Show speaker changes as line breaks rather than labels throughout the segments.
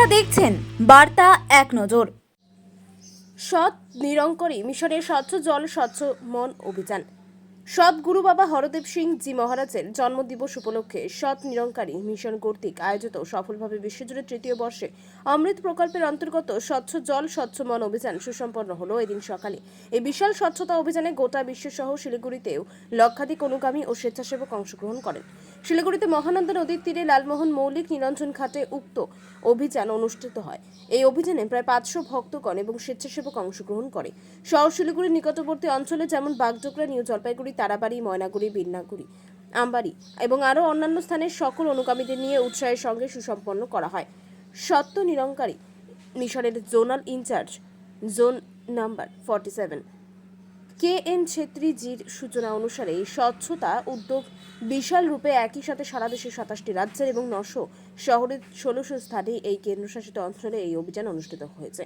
আপনারা দেখছেন বার্তা এক নজর। সৎ নিরঙ্করী মিশনের স্বচ্ছ জল স্বচ্ছ মন অভিযান। সৎ গুরু বাবা হরদেব সিং জি মহারাজের জন্মদিবস উপলক্ষে সৎ নিরঙ্কারী মিশন কর্তৃক আয়োজিত সফলভাবে বিশ্বজুড়ে তৃতীয় বর্ষে অমৃত প্রকল্পের অন্তর্গত স্বচ্ছ জল স্বচ্ছ মন অভিযান সুসম্পন্ন হলো এদিন সকালে। এই বিশাল স্বচ্ছতা অভিযানে গোটা বিশ্বসহ শিলিগুড়িতেও লক্ষাধিক অনুগামী ও স্বেচ্ছাসেবক অংশগ্রহণ করেন। শিলিগুড়িতে মহানন্দা নদীর তীরে লালমোহন মৌলিক নিরঞ্জন ঘাটে উক্ত অভিযান অনুষ্ঠিত হয়। এই অভিযানে প্রায় 500 ভক্তগণ এবং স্বেচ্ছাসেবক অংশগ্রহণ করে। শহর শিলিগুড়ির নিকটবর্তী অঞ্চলে যেমন বাগডোগরা, নিউ জলপাইগুড়ি, তারাবাড়ি, ময়নাগুড়ি, বিন্নাগুড়ি, আমবাড়ি এবং আরও অন্যান্য স্থানের সকল অনুগামীদের নিয়ে উৎসাহের সঙ্গে সুসম্পন্ন করা হয়। সত্য নিরঙ্কারী মিশনের zonal in charge zone number 47 KN Chhetri জির সূচনা অনুসারে এই স্বচ্ছতা উদ্যোগ বিশাল রূপে একই সাথে সারা দেশের 27টি রাজ্যের এবং 900 শহরের 1600 স্থানে এই কেন্দ্রশাসিত অঞ্চলে এই অভিযান অনুষ্ঠিত হয়েছে।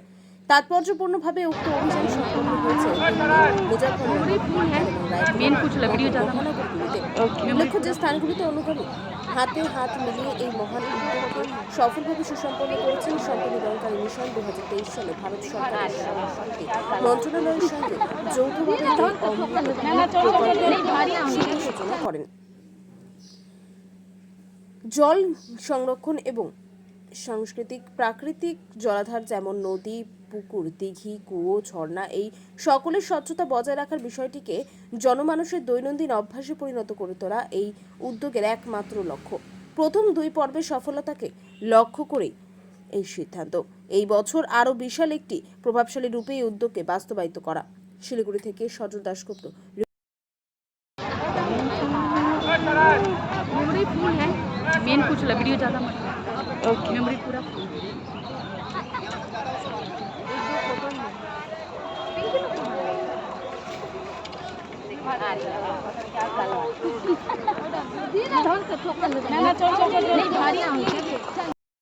তাৎপর্যপূর্ণভাবে উক্ত অভিযান সম্পন্ন হয়েছে উল্লেখ্য যে স্থানগুলিতে অনুগামী হাতে হাত মিলিয়ে এই মহান উদ্যোগকে সফলভাবে সুসম্পন্ন করেছেন সন্ত নিরঙ্কারী মিশন 2023 সালে ভারত সরকারের সংস্কৃতি মন্ত্রণালয়ের সঙ্গে যৌথভাবে সূচনা করেন। জল সংরক্ষণ এবং সাংস্কৃতিক প্রাকৃতিক জলাধার যেমন নদী, পুকুর, দিঘি, কুয়ো, ঝর্ণা এই সকলের স্বচ্ছতা বজায় রাখার বিষয়টিকে জনমানুষের দৈনন্দিন অভ্যাসে পরিণত করে তোলা এই উদ্যোগের একমাত্র লক্ষ্য। প্রথম 2 পর্বের সফলতাকে লক্ষ্য করেই এই সিদ্ধান্ত। এই বছর আরও বিশাল একটি প্রভাবশালী রূপে এই উদ্যোগকে বাস্তবায়িত করা। শিলিগুড়ি থেকে সজল দাশগুপ্ত।
मेमोरी फुल है, मेन कुछ ला वीडियो ज़्यादा मत ओके मेमोरी पूरा फुल